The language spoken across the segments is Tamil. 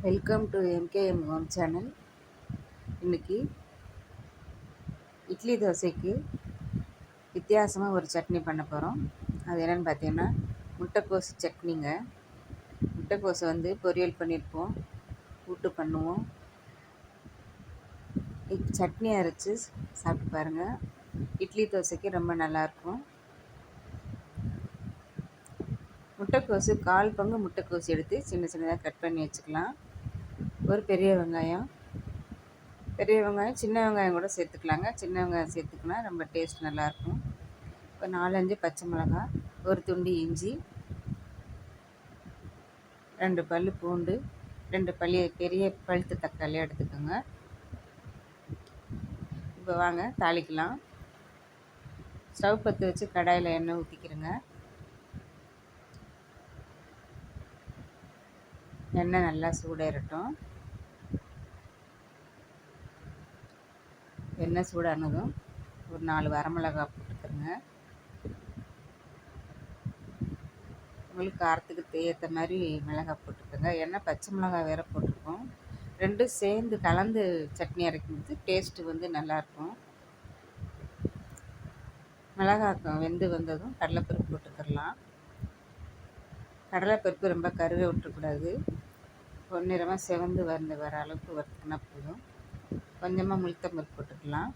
Welcome to MKM home channel. இன்றைக்கி இட்லி தோசைக்கு வித்தியாசமாக ஒரு சட்னி பண்ண போகிறோம். அது என்னென்னு பார்த்தீங்கன்னா முட்டைக்கோசு சட்னிங்க. முட்டைக்கோசை பொரியல் பண்ணியிருப்போம், கூட்டு பண்ணுவோம். சட்னி அரைச்சி சாப்பிட்டு பாருங்கள். இட்லி தோசைக்கு ரொம்ப நல்லாயிருக்கும். முட்டைக்கோசு 1/4 பங்கு முட்டைக்கோசு எடுத்து சின்ன சின்னதாக கட் பண்ணி வச்சுக்கலாம். ஒரு பெரிய வெங்காயம், சின்ன வெங்காயம் கூட சேர்த்துக்கலாங்க. சின்ன வெங்காயம் சேர்த்துக்கினா ரொம்ப டேஸ்ட் நல்லாயிருக்கும். ஒரு 4-5 பச்சை மிளகாய், ஒரு துண்டு இஞ்சி, 2 பல் பூண்டு, 2 பெரிய பழுத்த தக்காளி எடுத்துக்கோங்க. இப்போ வாங்க தாளிக்கலாம். ஸ்டவ் பற்ற வச்சு கடாயில் எண்ணெய் ஊற்றிக்கிறேங்க. எண்ணெய் நல்லா சூடேறட்டும். எண்ணெய் சூடானதும் ஒரு 4 வரமிளகாய் போட்டுக்கிறேங்க. உங்களுக்கு காரத்துக்கு ஏற்ற மாதிரி மிளகாய் போட்டுக்கோங்க. ஏன்னா பச்சை மிளகாய் வேறு போட்டிருக்கோம். ரெண்டும் சேர்ந்து கலந்து சட்னி அரைக்கும்போது டேஸ்ட்டு நல்லாயிருக்கும். மிளகாய் வெந்து வந்ததும் கடலைப்பருப்பு போட்டுக்கிடலாம். கடலைப்பருப்பு ரொம்ப கருக விட்டுறக்கூடாது. பொன்னிறமாக செவந்து வர அளவுக்கு வறுத்துக்கினா போதும். கொஞ்சமாக உளுத்தம்பருப்பு போட்டுக்கலாம்.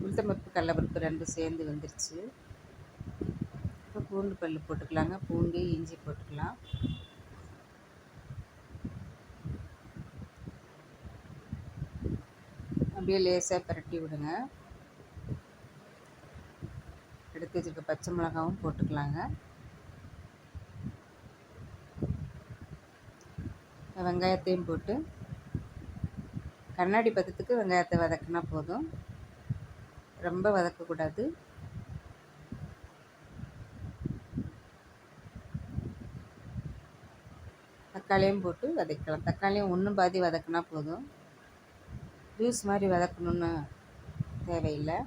உளுத்தம்பருப்பு கடலைப்பருப்பு ரெண்டும் சேர்ந்து வந்துருச்சு. இப்போ பூண்டு பல் போட்டுக்கலாங்க. பூண்டு இஞ்சி போட்டுக்கலாம். அப்படியே லேசாக பரட்டி விடுங்க. எடுத்து வச்சுருக்க பச்சை மிளகாவும் போட்டுக்கலாங்க. வெங்காயத்தையும் போட்டு கண்ணாடி பதத்துக்கு வெங்காயத்தை வதக்கினா போதும். ரொம்ப வதக்கக்கூடாது. தக்காளியும் போட்டு வதக்கலாம். தக்காளியும் ஒன்றும் பாதி வதக்கினா போதும். ஜூஸ் மாதிரி வதக்கணுன்னு தேவையில்லை.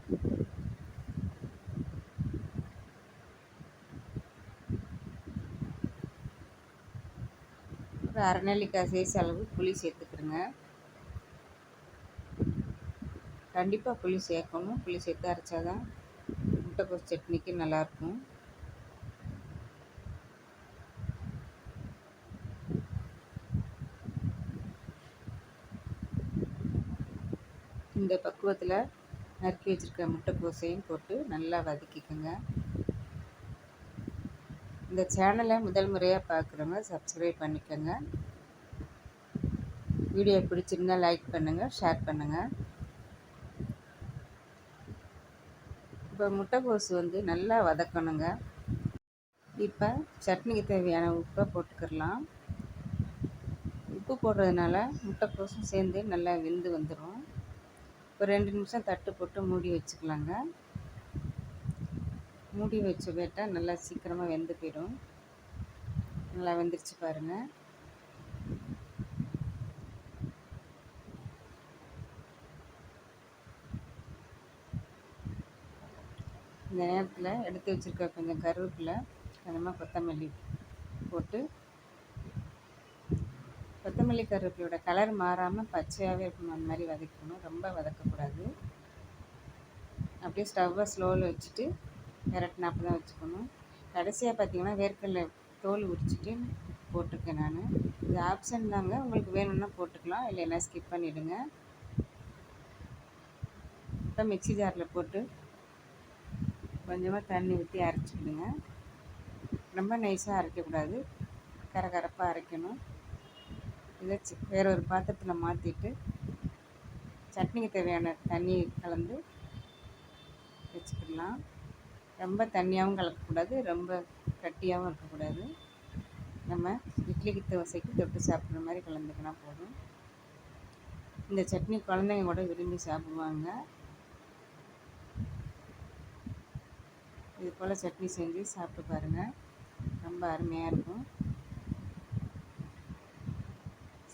ஒரு அரை நெல்லிக்காய் சைஸ் அளவு புளி சேர்த்துக்கிறேங்க. கண்டிப்பாக புளி சேர்க்கணும். புளி சேர்த்து அரைச்சாதான் முட்டைக்கோஸ் சட்னிக்கு நல்லாயிருக்கும். இந்த பக்குவத்தில் நறுக்கி வச்சுருக்க முட்டைக்கோசையும் போட்டு நல்லா வதக்கிக்கோங்க. இந்த சேனலை முதல் முறையாக பார்க்குறவங்க சப்ஸ்கிரைப் பண்ணிக்கோங்க. வீடியோ பிடிச்சிருந்தால் லைக் பண்ணுங்கள், ஷேர் பண்ணுங்கள். இப்போ முட்டைக்கோசு நல்லா வதக்கணுங்க. இப்போ சட்னிக்கு தேவையான உப்பை போட்டுக்கிடலாம். உப்பு போடுறதுனால முட்டைக்கோசும் சேர்ந்து நல்லா வெந்து வந்துடும். ஒரு 2 நிமிஷம் தட்டு போட்டு மூடி வச்சுக்கலாங்க. மூடி வச்சு போட்டால் நல்லா சீக்கிரமாக வெந்து போயிடும். நல்லா வெந்துருச்சு பாருங்கள். இந்த நேரத்தில் எடுத்து வச்சுருக்க கொஞ்சம் கருவேப்பிலை, கொஞ்சமாக கொத்தமல்லி போட்டு, கொத்தமல்லி கருவேப்பிலையோட கலர் மாறாமல் பச்சையாகவே இருக்கணும். அந்த மாதிரி வதக்கணும். ரொம்ப வதக்கக்கூடாது. அப்படியே ஸ்டவ்வை ஸ்லோவில் வச்சுட்டு விரட்டினாப்பு தான் வச்சுக்கணும். கடைசியாக பார்த்திங்கன்னா வேர்க்கடலை தோல் உரிச்சிட்டு போட்டிருக்கேன் நான். இது ஆப்ஷன் தாங்க. உங்களுக்கு வேணும்னா போட்டுக்கலாம், இல்லைன்னா ஸ்கிப் பண்ணிவிடுங்க. இப்போ மிக்ஸி ஜாரில் போட்டு கொஞ்சமாக தண்ணி ஊற்றி அரைச்சிக்கிடுங்க. ரொம்ப நைஸாக அரைக்கக்கூடாது, கரகரப்பாக அரைக்கணும். இதை வேற ஒரு பாத்திரத்தில் மாற்றிட்டு சட்னிக்கு தேவையான தண்ணி கலந்து வச்சுக்கிடலாம். ரொம்ப தண்ணியாகவும் கலக்கக்கூடாது, ரொம்ப கட்டியாகவும் இருக்கக்கூடாது. நம்ம இட்லிக்கு தோசைக்கு தொட்டு சாப்பிட்ற மாதிரி கலந்துக்கினா போதும். இந்த சட்னி குழந்தைங்க கூட விரும்பி சாப்பிடுவாங்க. இது போல் சட்னி செஞ்சு சாப்பிட்டு பாருங்கள். ரொம்ப அருமையாக இருக்கும்.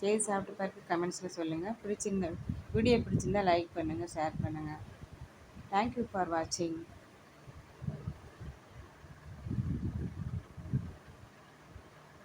சரி, சாப்பிட்டு பார்த்து கமெண்ட்ஸில் சொல்லுங்கள். வீடியோ பிடிச்சிருந்தால் லைக் பண்ணுங்கள், ஷேர் பண்ணுங்கள். தேங்க்யூ ஃபார் வாட்சிங்.